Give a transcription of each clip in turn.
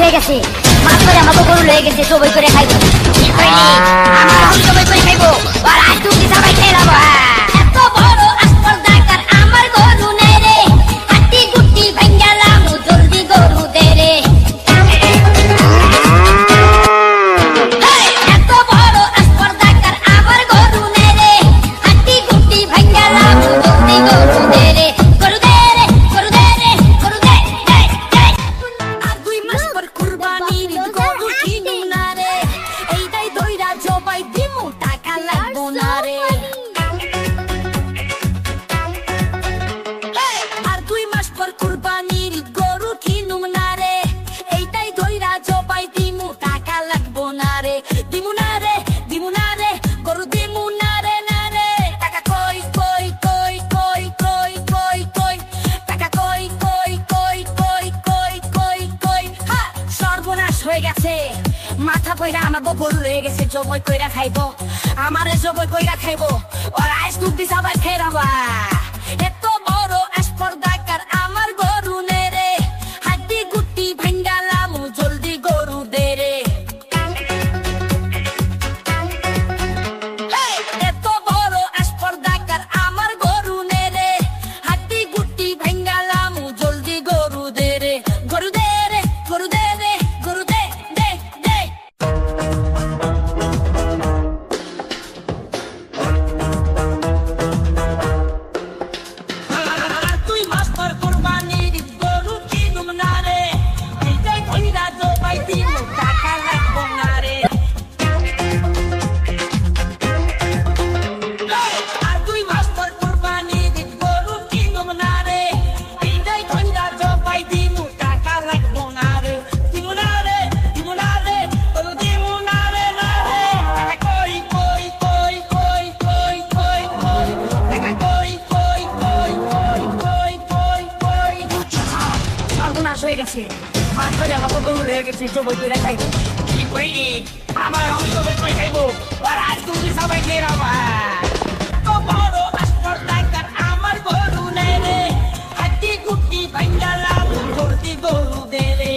হয়ে গেছে মাছ ধরে আমাকে গরু লয়ে গেছে সবাই করে খাইবো ঠিক হয়নি আমার গরু সবাই করে খাইবো আর আজ তুমি সবাই খেয়ে যাবো এত বড় আসপর্দাকার আমার গরু নেই রে হাতি গুটি ভাঙ্গালাম জলদি গরু দে রে এত বড় আসপর্দাকার আমার গরু নেই রে হাতি গুটি ভাঙ্গালাম জলদি গরু দে রে গরু দে রে গরু দে রে গরু দে দে দে আর 2 মাস পর কুরবানির গরু কিনু না রে এইটাই দইরা জবাই দিমু টাকা লাগবো না রে আর 2 মাস পর কুরবানির গরু কিনু না রে এইটাই দইরা জবাই দিমু টাকা লাগবো না রে দিমু না রে গরু দিমু না রে টাকা কই কই কই কই কই কই কই টাকা কই কই কই কই কই কই কই হা সর্বনাশ হয়ে গেছে মাথা কইরা আমার গরু হয়ে গেছে জবই কইরা খাইবো আমারে জবই কইরা খাইবো আর আইস তুই সবাই খেরাবা এত বড় আসপর্দাকার আমার গরু নে রে হাড্ডি গুটি ভাঙ্গালাম জলদি গরু দে রে এত বড় আসপর্দাকার আমার গরু নে রে হাড্ডি গুটি ভাঙ্গালাম জলদি গরু দে রে গরু দে রে গরু দে রে গরু দে দে দে আর 2 মাস পর কুরবানির গরু কিনুম না রে এইটাই কইরা জবাই দিমু টাকা লাগবো না রে আর 2 মাস পর কুরবানির গরু কিনুম না রে এইটাই কইরা জবাই দিমু টাকা লাগবো না রে দিমু না রে গরু দিমু না রে টাকা কই কই কই কই কই কই কই টাকা কই কই কই কই কই কই কই সর্বনাশ হয়ে গেছে মাছ ধরে আমাকে গরু হয়ে গেছে সবাই করে খাইবো ঠিক হয়নি আমার সবাই করে খাইবো আর আজ তুমি সবাই খেয়ে যাবা তো বড় আসপর্দাকার আমার গরু নেই রে হাতি গুটি ভাঙ্গালাম জলদি গরু দে রে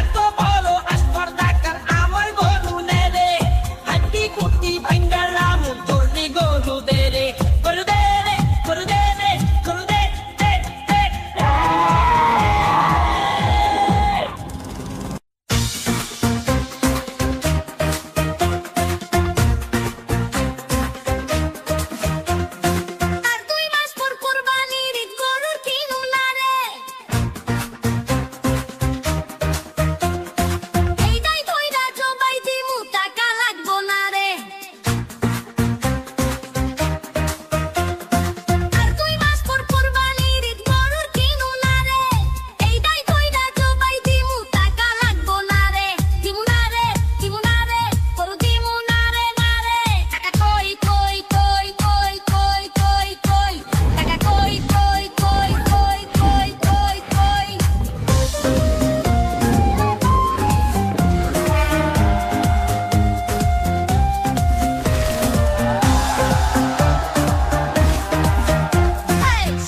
এত বড় আসপর্দাকার আমার গরু নেই রে হাতি গুটি ভাঙ্গালাম জলদি গরু দে রে গরু দে রে গরু দে রে গরু দে দে দে আর 2 মাস পর কুরবানির গরু কিনু না রে এইটাই কইরা জবাই দিমু টাকা লাগবো না রে আর 2 মাস পর কুরবানির গরু কিনু না রে এইটাই কইরা জবাই দিমু টাকা লাগবো না রে দিমু না রে গরু দিমু না রে টাকা কই কই কই কই কই কই কই টাকা কই কই কই কই কই কই কই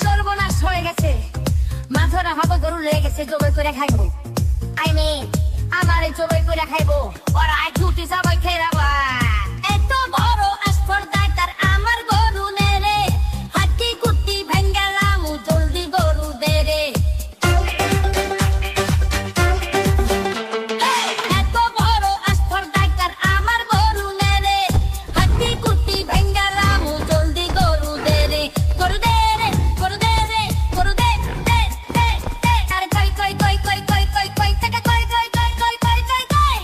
সর্বনাশ হয়ে গেছে মাথা হাতে গরু লেগে গেছে জবাই করে খাইবো আমারে জবাই করে খাইবো আর আজ ছুটি সবাই খেয়ে যাবা এত বড় আসপর্দাকার আমার গরু নে রে হাতি গুটি ভাঙ্গালাম জলদি গরু দে রে এত বড় আসপর্দাকার আমার গরু নে রে হাতি গুটি ভাঙ্গালাম জলদি গরু দে রে গরু দে রে গরু দে রে গরু দে দে দে দে আর কই কই কই কই কই কই কই টাকা কই কই কই কই কই কই কই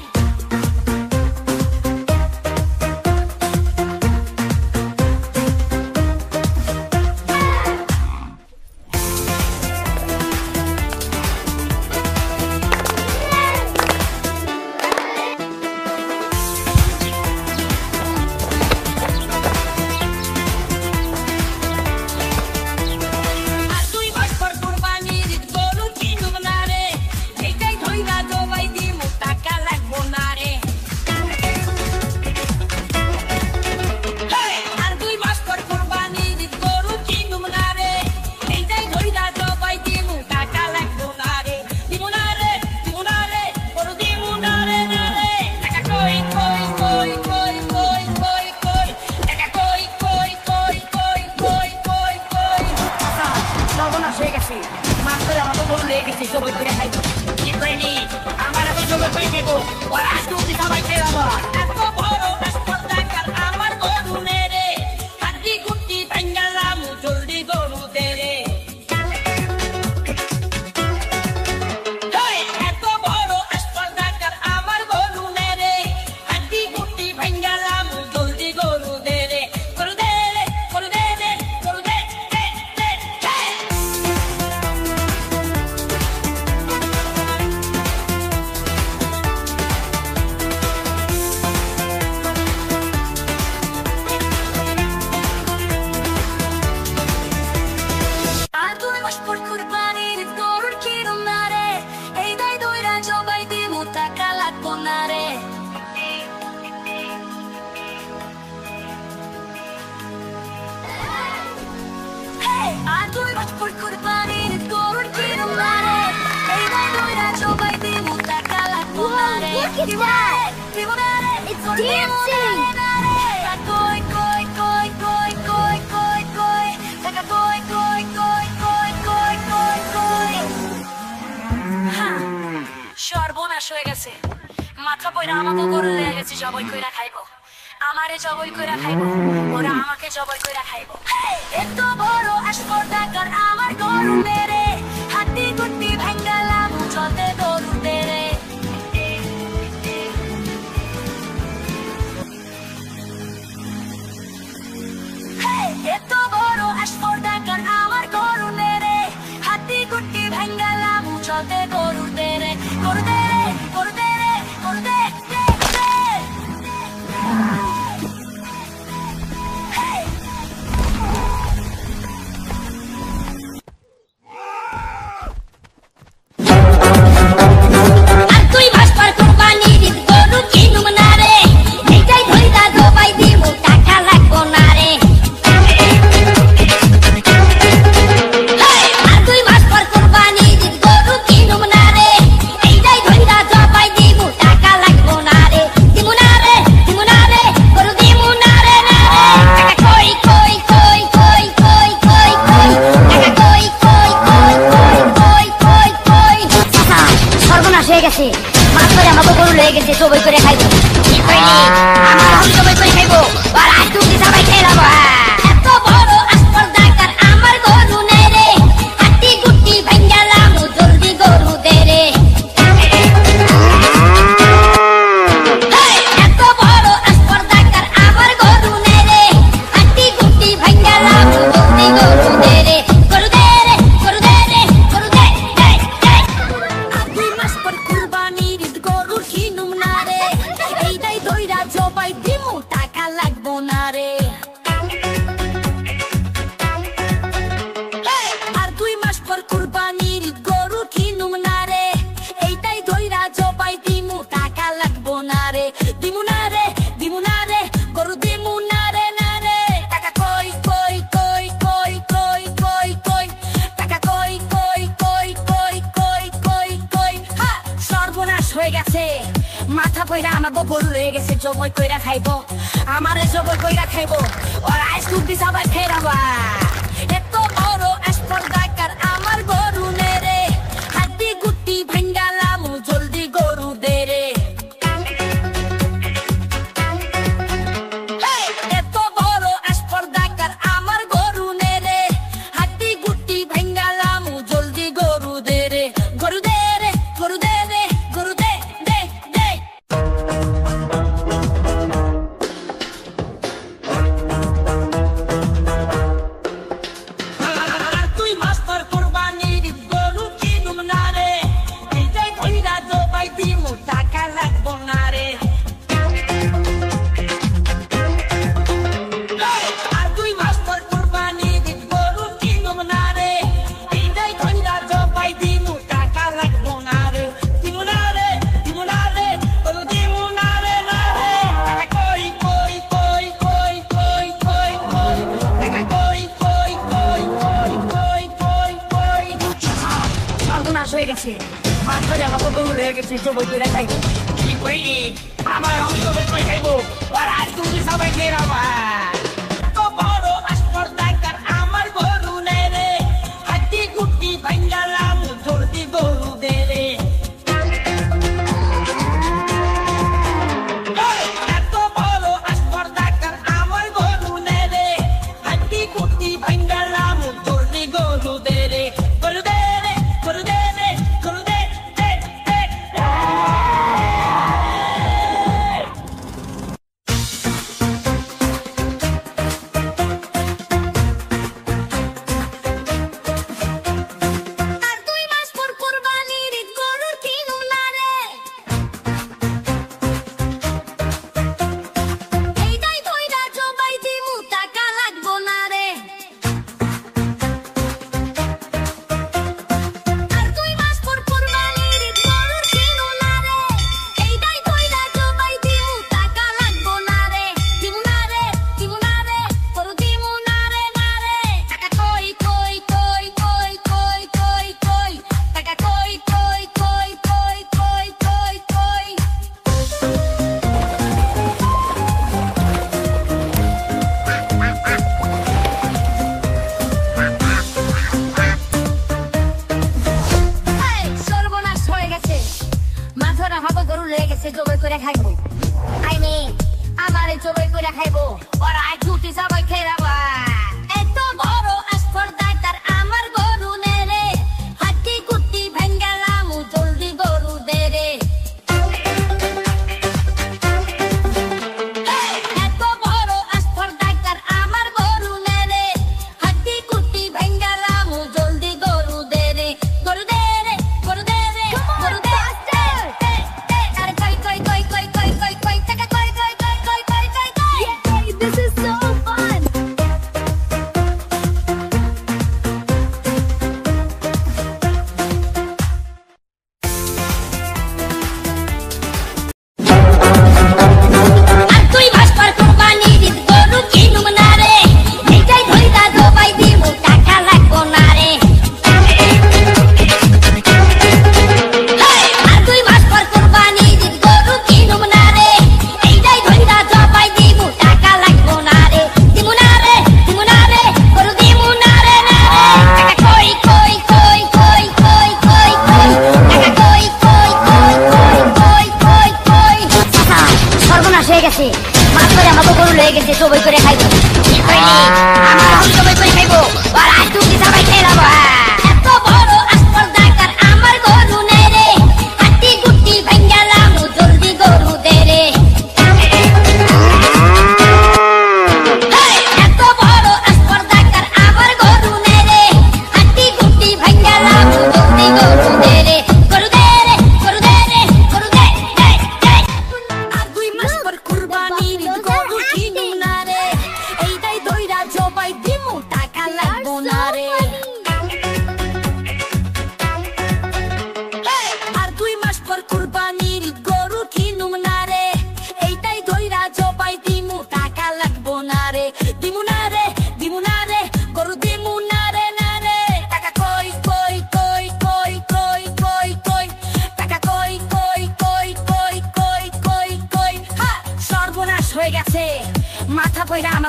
হয়ে গেছে মাত্র আমার তো গরু লেগে গেছে সবাই করে খাইবো কি করিনি আমার আমি জমি করে খাইবো আর আজ তুমি সবাই খেয়ে যাবো এত বড় স্পর্ধাকার আমার গরু নেরে হাড্ডি গুটি ভাঙ্গালাম জলদি গরু দেরে এত বড় স্পর্ধাকার আমার গরু নেরে হাড্ডি গুটি ভাঙ্গালাম জলদি গরু দেরে গরু দেরে গরু দেরে গরু দে দে দে Look at that! It's dancing! সর্বনাশ হয়ে গেছে মাথা পয়রা আমাকে গরু লেগে গেছে জবাই কইরা খাইবো আমারে জবাই কইরা খাইবো ওরা আমাকে জবাই কইরা খাইবো এত বড় স্পর্ধাকার আমার গরু মেরে হাড্ডি গুটি ভাঙ্গালাম চলতে গরু দেরে এত বড় স্পর্ধাকার আমার গরু মেরে হাড্ডি গুটি ভাঙ্গালাম চলতে গরু দেরে গরু দেরে গরু দেরে গরু দে দে দে আর তুই ভাস্কর কুরবানির গরু কিনুম না রে এইটাই ধইরা জবাই দিমু টাকা লাগবো না রে আর তুই ভাস্কর কুরবানির গরু কিনুম না রে এইটাই ধইরা জবাই দিমু টাকা লাগবো না রে দিমু না রে গরু দিমু না রে না রে টাকা কই কই কই কই কই কই কই টাকা কই কই কই কই কই কই কই সর্বনাশ হয়ে গেছে মাত্র আমাকে গরু লেগে গেছে সবাই করে খাইবো কি কইনি আমার আমি সবাই করে খাইবো আর আজ তুমি সবাই খেয়ে যাবো এত বড় স্পর্ধাকার আমার গরু নেই রে হাড্ডি গুটি ভাঙ্গালাম জলদি গরু দে রে এত বড় স্পর্ধাকার আমার গরু নেই রে হাড্ডি গুটি ভাঙ্গালাম জলদি গরু দে রে গরু দে রে গরু দে রে গরু দে দে দে দুই মাস পর কুরবানির গরু কিনুম না রে এইটাই ধইরা জবাই দিমু টাকা লাগবো না রে আর 2 মাস পর কুরবানির গরু কিনুম না রে এইটাই ধইরা জবাই দিমু টাকা লাগবো না রে দিমু না রে গরু দিমু না রে টাকা কই কই কই কই কই কই কই টাকা কই কই কই কই কই কই কই হা সর্বনাশ হয়ে গেছে মাথা পয়রা আমাকে গরু হয়ে গেছে জবাই কইরা খাইবো আমারে জবাই কইরা খাইবো আর আইস তুমি সবাই ফেরাবা এত বড় স্পর্ধাকার আমার গরু নেরে হাড্ডি গুটি ভাঙ্গালাম জলদি গরু দে রে এত বড় স্পর্ধাকার আমার গরু নেরে হাড্ডি গুটি ভাঙ্গালাম জলদি গরু দে রে গরু দে রে গরু দে রে গরু দে দে দে আর তুই মাস্টার কুরবানির গরু কিনুম না রে এইটাই ধইরা জবাই দিমু টাকা লাগবো না রে আর তুই মাস্টার কুরবানির গরু কিনুম না রে এইটাই ধইরা জবাই দিমু টাকা লাগবো না রে দিমু না রে গরু দিমু না রে টাকা কই কই কই কই কই কই কই টাকা কই কই কই কই কই কই কই সর্বনাশ হয়ে গেছে মাত্র আমাকে গরু লেগে গেছে সবাই করে খাইবো কি কইনি আমার আমি সবাই করে খাইবো আর আজ তুমি সবাই খেয়ে যাবো তো বড় স্পর্ধাকার আমার গরু নেই রে হাড্ডি গুটি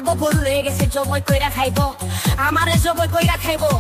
বউ গরু হয়ে গেছে জবাই কইরা খাইবো আমারে জবাই কইরা খাইবো